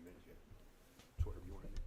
minutes yet. It's whatever you want to do.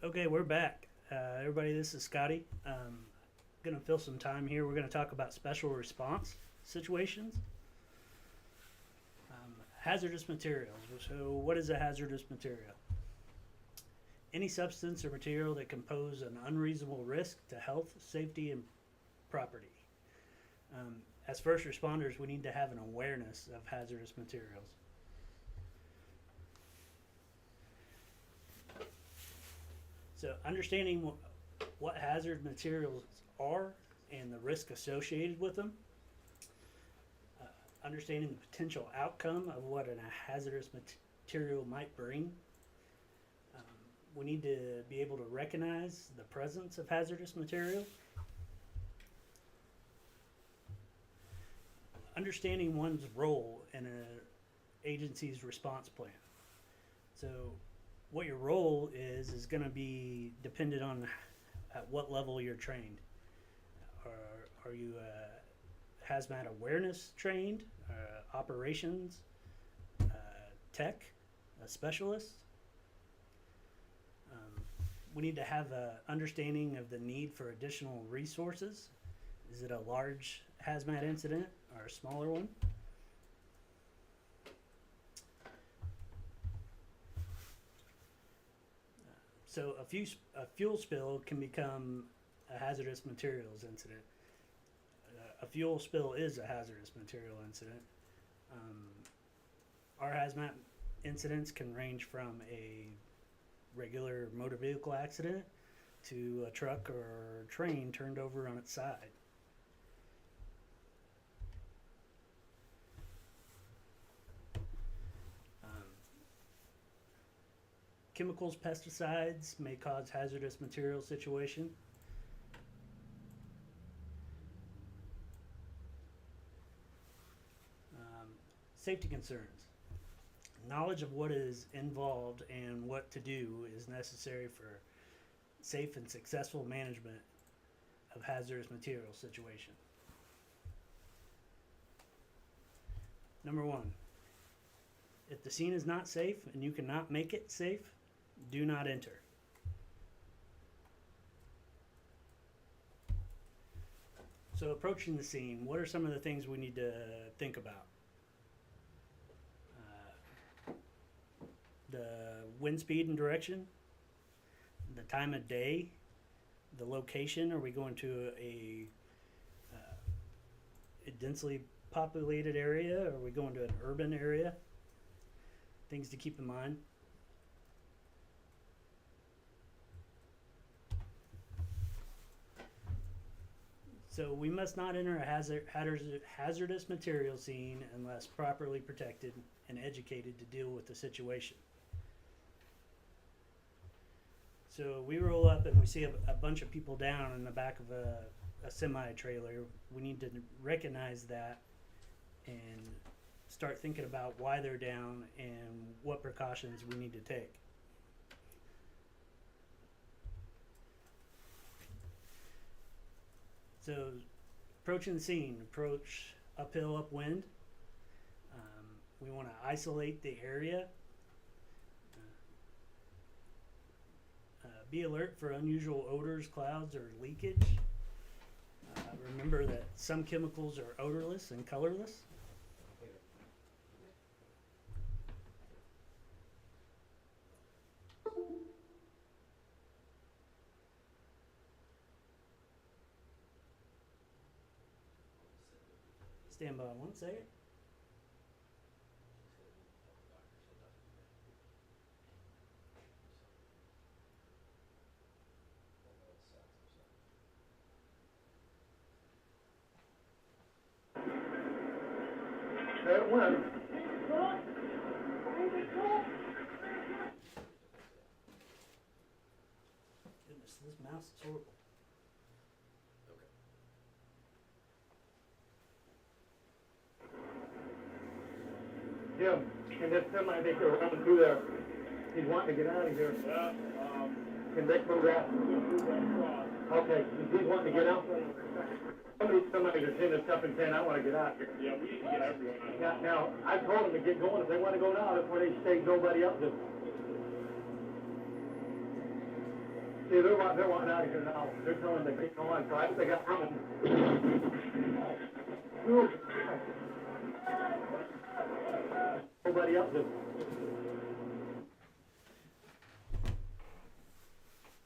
Okay, we're back. Everybody, this is Scotty. Gonna fill some time here. We're gonna talk about special response situations. Hazardous materials. So, what is a hazardous material? Any substance or material that can pose an unreasonable risk to health, safety, and property. As first responders, we need to have an awareness of hazardous materials. So, understanding what hazard materials are and the risk associated with them, understanding the potential outcome of what a hazardous material might bring. We need to be able to recognize the presence of hazardous material. Understanding one's role in an agency's response plan. So, what your role is going to be dependent on at what level you're trained. Are you hazmat awareness trained, operations, tech, a specialist? We need to have an understanding of the need for additional resources. Is it a large hazmat incident or a smaller one? So a fuel spill can become a hazardous materials incident. A fuel spill is a hazardous material incident. Our hazmat incidents can range from a regular motor vehicle accident to a truck or train turned over on its side. Chemicals, pesticides may cause hazardous material situation. Safety concerns. Knowledge of what is involved and what to do is necessary for safe and successful management of hazardous material situation. Number one, if the scene is not safe and you cannot make it safe, do not enter. So approaching the scene, what are some of the things we need to think about? The wind speed and direction, the time of day, the location. Are we going to a densely populated area? Are we going to an urban area? Things to keep in mind. So we must not enter a hazardous material scene unless properly protected and educated to deal with the situation. So we roll up and we see a bunch of people down in the back of a semi-trailer. We need to recognize that and start thinking about why they're down and what precautions we need to take. So approaching the scene, approach uphill, upwind. We want to isolate the area. Be alert for unusual odors, clouds, or leakage. Remember that some chemicals are odorless and colorless. Stand by 1 second. There it went. Goodness, this mouse is horrible. Jim, can this semi make a run through there? He's wanting to get out of here. Yeah, Can Rick move that? Okay, he's wanting to get out. Somebody that's in this stuff and saying, I want to get out here. yeah, we need to get everyone out. Now, I told them to get going. If they want to go now, that's where they stay, nobody else does. See, they're wanting out of here now. They're telling them they can't go on, so I think they got coming. Nobody else is.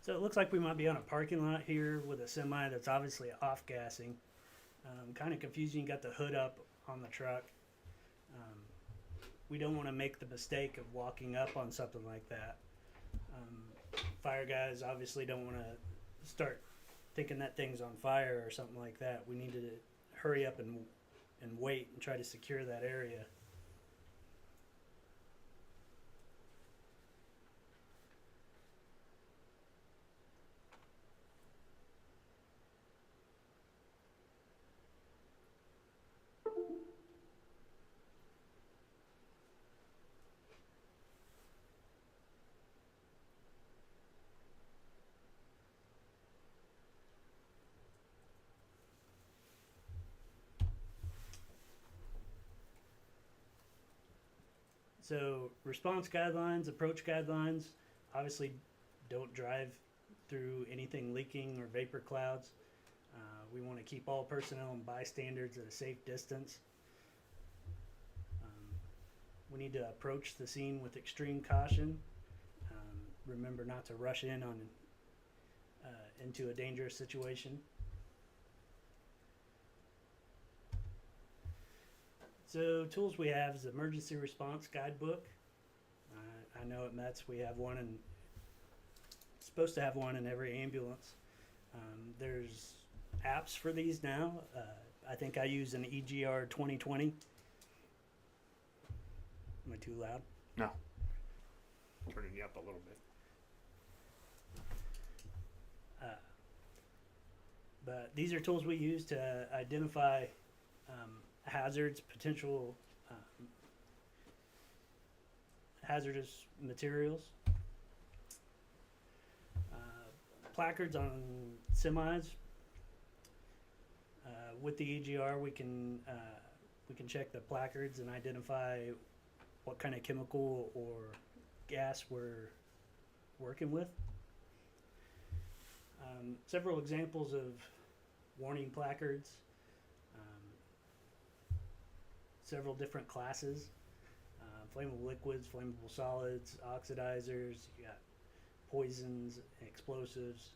So it looks like we might be on a parking lot here with a semi that's obviously off-gassing. Kind of confusing, you got the hood up on the truck. We don't want to make the mistake of walking up on something like that. Fire guys obviously don't want to start thinking that thing's on fire or something like that. We need to hurry up and wait and try to secure that area. So response guidelines, approach guidelines, obviously don't drive through anything leaking or vapor clouds. We want to keep all personnel and bystanders at a safe distance. We need to approach the scene with extreme caution. Remember not to rush in on into a dangerous situation. So tools we have is the emergency response guidebook. I know at METS we have one, and supposed to have one in every ambulance. There's apps for these now. I think I use an EGR 2020. Am I too loud? No. Turning you up a little bit. But these are tools we use to identify hazards, potential hazardous materials. Placards on semis. With the EGR, we can check the placards and identify what kind of chemical or gas we're working with. Several examples of warning placards. Several different classes, flammable liquids, flammable solids, oxidizers, you got poisons, explosives,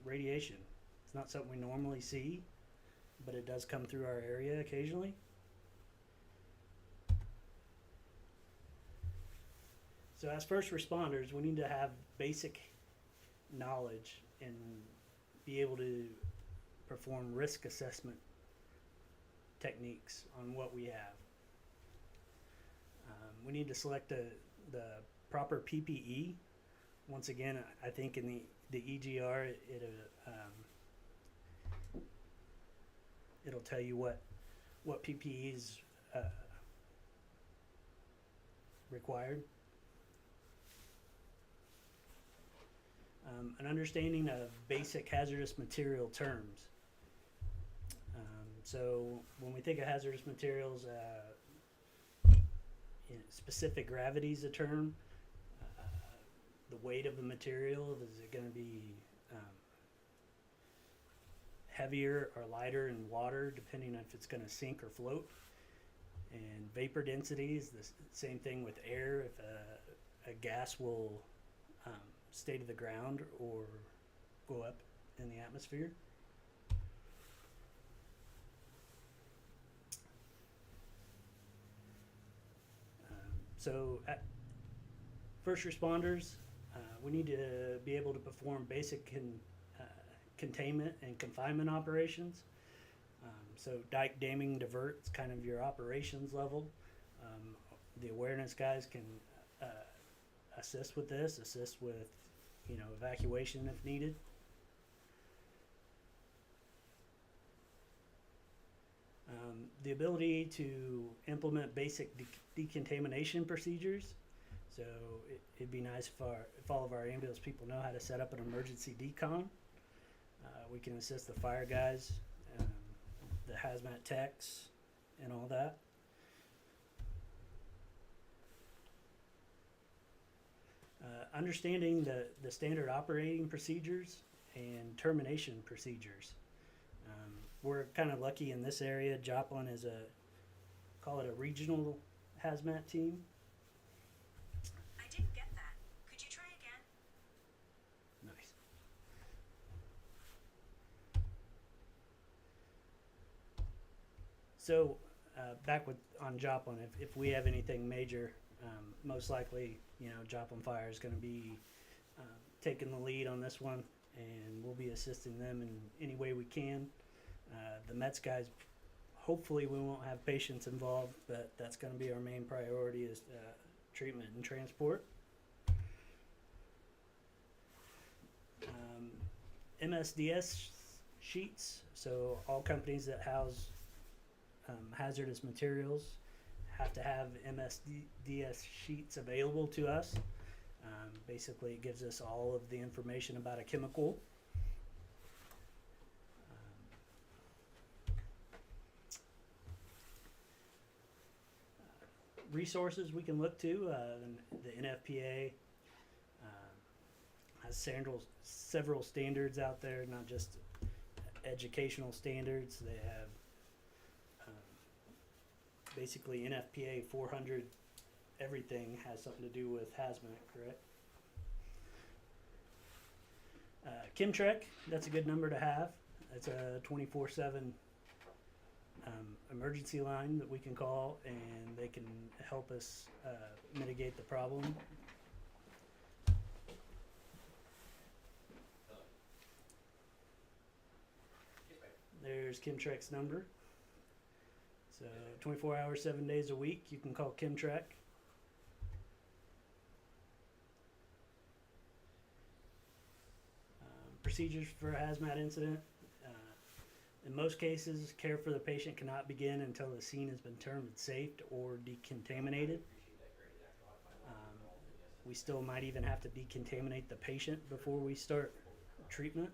radiation. It's not something we normally see, but it does come through our area occasionally. So as first responders, we need to have basic knowledge and be able to perform risk assessment techniques on what we have. We need to select the proper PPE. Once again, I think in the EGR, it'll tell you what PPE is required. An understanding of basic hazardous material terms. So when we think of hazardous materials, specific gravity is a term. The weight of the material, is it going to be heavier or lighter in water, depending on if it's going to sink or float? And vapor density is the same thing with air. If a gas will stay to the ground or go up in the atmosphere. So at first responders, we need to be able to perform basic containment and confinement operations. So dike, damming, divert is kind of your operations level. The awareness guys can assist with this, assist with evacuation if needed. The ability to implement basic decontamination procedures. So it'd be nice if all of our ambulance people know how to set up an emergency decon. We can assist the fire guys, the hazmat techs, and all that. Understanding the standard operating procedures and termination procedures. We're kind of lucky in this area. Joplin is call it a regional hazmat team. I didn't get that. Could you try again? Nice. So, back on Joplin, if we have anything major, most likely, Joplin Fire is going to be taking the lead on this one, and we'll be assisting them in any way we can. The Mets guys, hopefully we won't have patients involved, but that's going to be our main priority is treatment and transport. MSDS sheets, so all companies that house hazardous materials have to have MSDS sheets available to us. Basically, it gives us all of the information about a chemical. Resources we can look to, the NFPA has several standards out there, not just educational standards. They have basically NFPA 400, everything has something to do with hazmat, correct? Chemtrek, that's a good number to have. It's a 24/7 emergency line that we can call, and they can help us mitigate the problem. There's Chemtrek's number. So 24 hours, 7 days a week, you can call Chemtrek. Procedures for a hazmat incident. In most cases, care for the patient cannot begin until the scene has been determined safe or decontaminated. We still might even have to decontaminate the patient before we start treatment.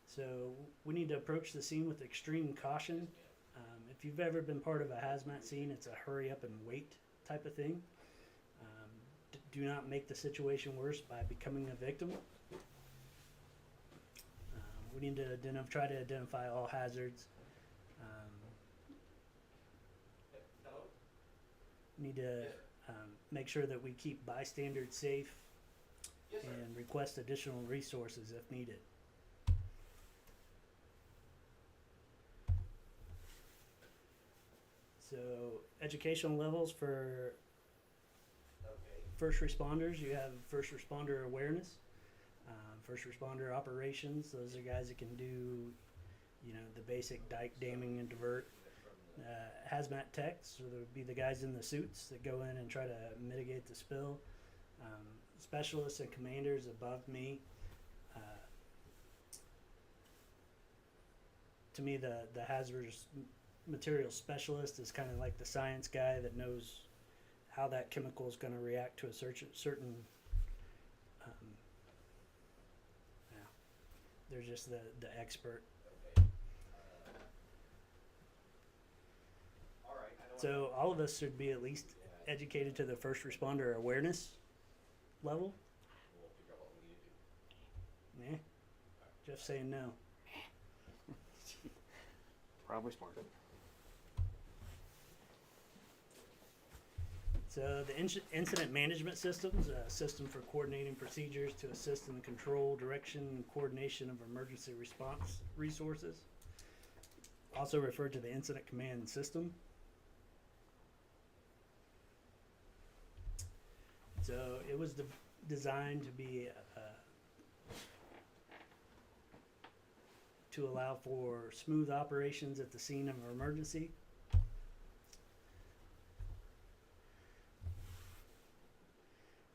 So we need to approach the scene with extreme caution. If you've ever been part of a hazmat scene, it's a hurry up and wait type of thing. Do not make the situation worse by becoming a victim. We need to try to identify all hazards. Need to make sure that we keep bystanders safe and request additional resources if needed. So educational levels for first responders, you have first responder awareness, first responder operations. Those are guys that can do, the basic dike damming and divert. Hazmat techs, so there would be the guys in the suits that go in and try to mitigate the spill. Specialists and commanders above me. To me, the hazardous material specialist is kind of like the science guy that knows how that chemical is going to react to a certain they're just the expert. So all of us should be at least educated to the first responder awareness level. Yeah, Jeff's saying no. Probably smart. So the incident management systems, a system for coordinating procedures to assist in the control, direction, and coordination of emergency response resources. Also referred to the incident command system. So it was designed to be to allow for smooth operations at the scene of an emergency.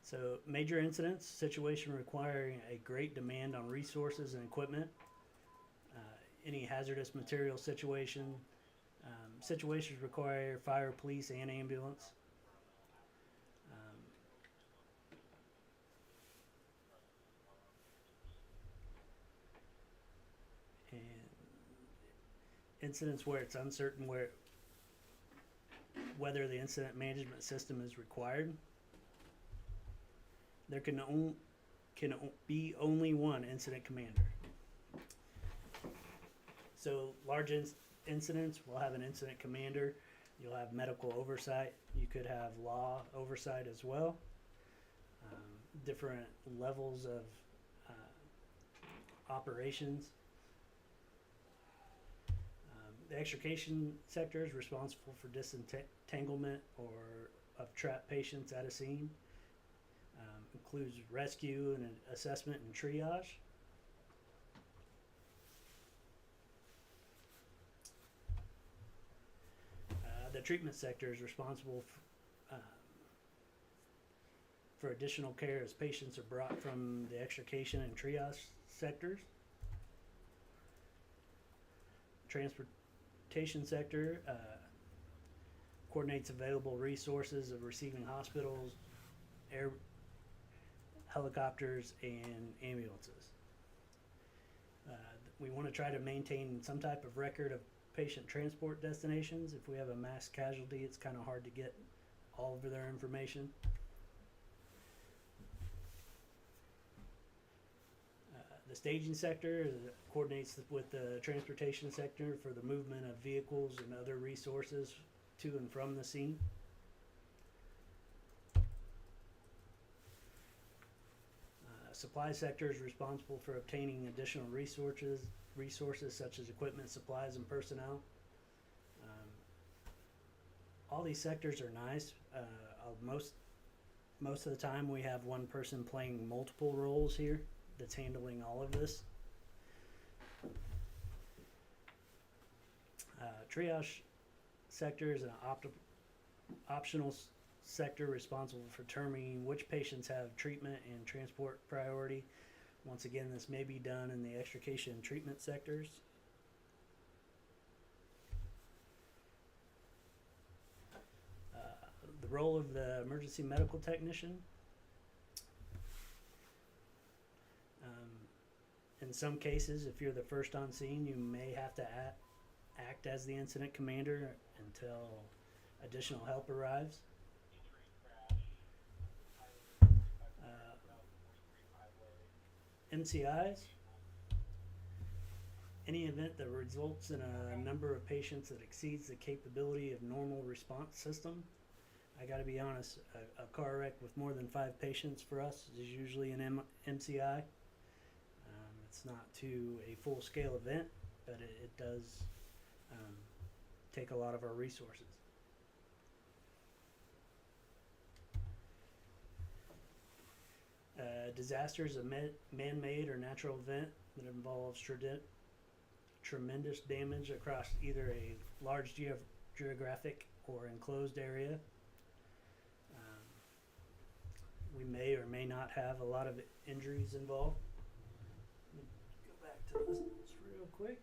So major incidents, situation requiring a great demand on resources and equipment, any hazardous material situation, situations require fire, police, and ambulance. And incidents where it's uncertain where whether the incident management system is required. There can be only one incident commander. So large incidents will have an incident commander. You'll have medical oversight. You could have law oversight as well. Different levels of operations. The extrication sector is responsible for disentanglement or of trapped patients at a scene. Includes rescue and assessment and triage. The treatment sector is responsible for additional care as patients are brought from the extrication and triage sectors. Transportation sector coordinates available resources of receiving hospitals, air helicopters, and ambulances. We want to try to maintain some type of record of patient transport destinations. If we have a mass casualty, it's kind of hard to get all of their information. The staging sector coordinates with the transportation sector for the movement of vehicles and other resources to and from the scene. Supply sector is responsible for obtaining additional resources such as equipment, supplies, and personnel. All these sectors are nice. Most of the time we have one person playing multiple roles here that's handling all of this. Triage sector is an optional sector responsible for determining which patients have treatment and transport priority. Once again, this may be done in the extrication and treatment sectors. The role of the emergency medical technician. In some cases, if you're the first on scene, you may have to act as the incident commander until additional help arrives. MCIs, any event that results in a number of patients that exceeds the capability of normal response system. I gotta be honest, a car wreck with more than 5 patients for us is usually an MCI. It's not to a full-scale event, but it does take a lot of our resources. Disaster is a man-made or natural event that involves tremendous damage across either a large geographic or enclosed area. We may or may not have a lot of injuries involved. Let me go back to this real quick.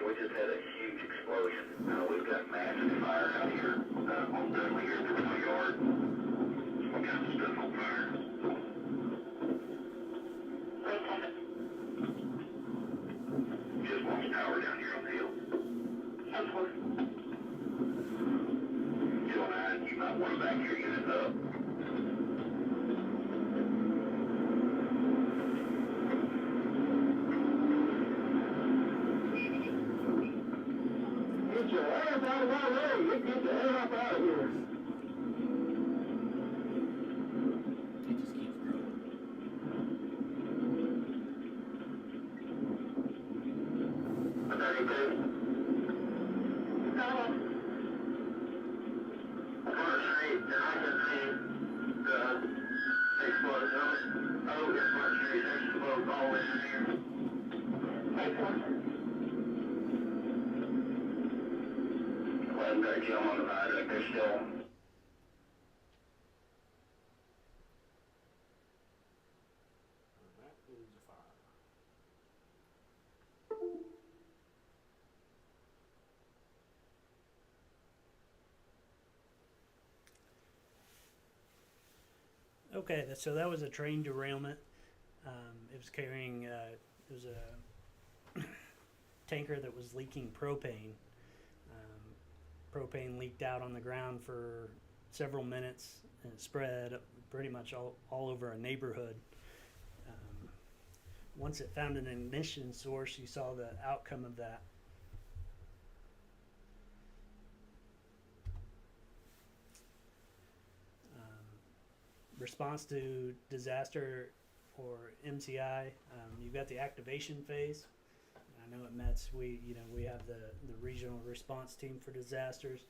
We just had a huge explosion. We've got massive fire out here on Dudley here at the rail yard. All kinds of stuff on fire. Wait a second. Just lost power down here on the hill. 209, you might want to back your unit up. Get your ass out of my way. Get the hell up out of here. It just keeps growing. all this here. 11:30 on the viaduct, they're still. That is a fire. Okay, so that was a train derailment. It was carrying, it was a tanker that was leaking propane. Propane leaked out on the ground for several minutes and it spread pretty much all over a neighborhood. Once it found an ignition source, you saw the outcome of that. Response to disaster, or MCI, you've got the activation phase. I know at METS we have the regional response team for disasters.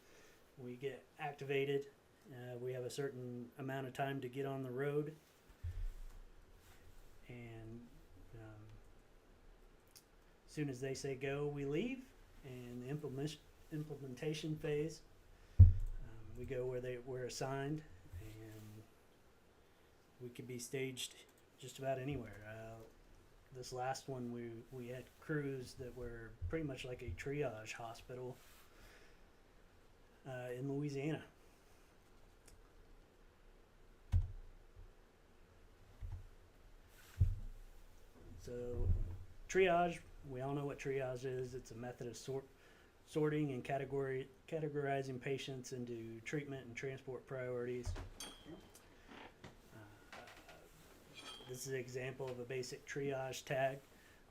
We get activated. We have a certain amount of time to get on the road, and as soon as they say go, we leave. And the implementation phase, we go where we're assigned, and we could be staged just about anywhere. This last one, we had crews that were pretty much like a triage hospital in Louisiana. So triage, we all know what triage is. It's a method of sorting and categorizing patients into treatment and transport priorities. This is an example of a basic triage tag.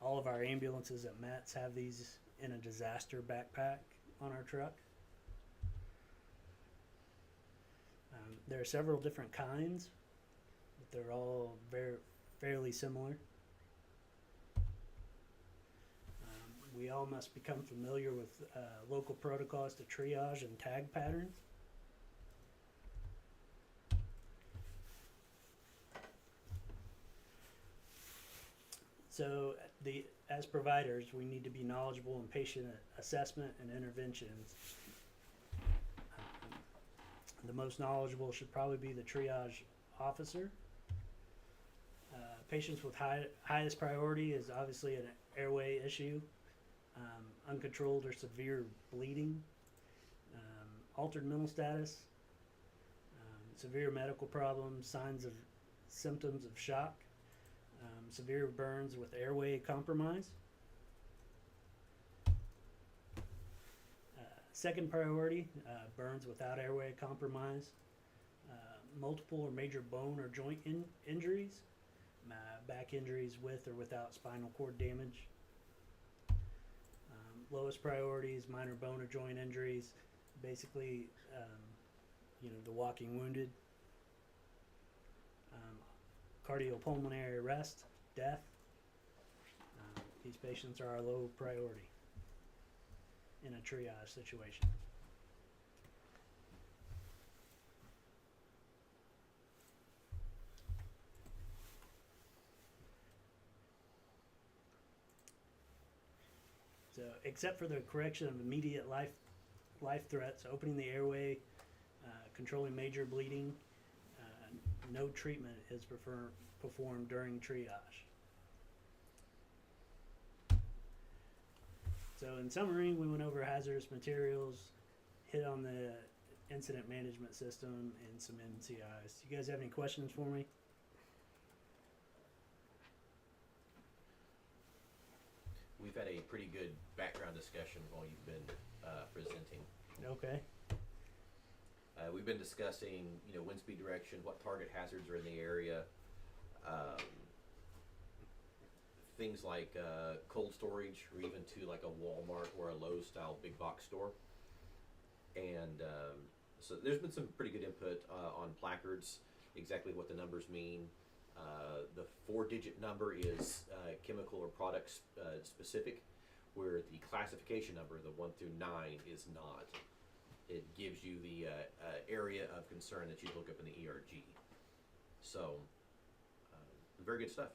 All of our ambulances at METS have these in a disaster backpack on our truck. There are several different kinds, but they're all fairly similar. We all must become familiar with local protocols to triage and tag patterns. So as providers, we need to be knowledgeable in patient assessment and interventions. The most knowledgeable should probably be the triage officer. Patients with highest priority is obviously an airway issue, uncontrolled or severe bleeding, altered mental status, severe medical problems, symptoms of shock, severe burns with airway compromise. Second priority, burns without airway compromise, multiple or major bone or joint injuries, back injuries with or without spinal cord damage. Lowest priorities, minor bone or joint injuries, basically, the walking wounded. Cardiopulmonary arrest, death. These patients are our low priority in a triage situation. So, except for the correction of immediate life threats, opening the airway, controlling major bleeding, no treatment is performed during triage. So in summary, we went over hazardous materials, hit on the incident management system, and some NCIs. Do you guys have any questions for me? We've had a pretty good background discussion while you've been presenting. Okay. We've been discussing, wind speed direction, what target hazards are in the area, things like cold storage, or even to like a Walmart or a Lowe's style big box store. And so there's been some pretty good input on placards, exactly what the numbers mean. The 4-digit number is chemical or product specific, where the classification number, the 1 through 9, is not. It gives you the area of concern that you look up in the ERG. So, very good stuff.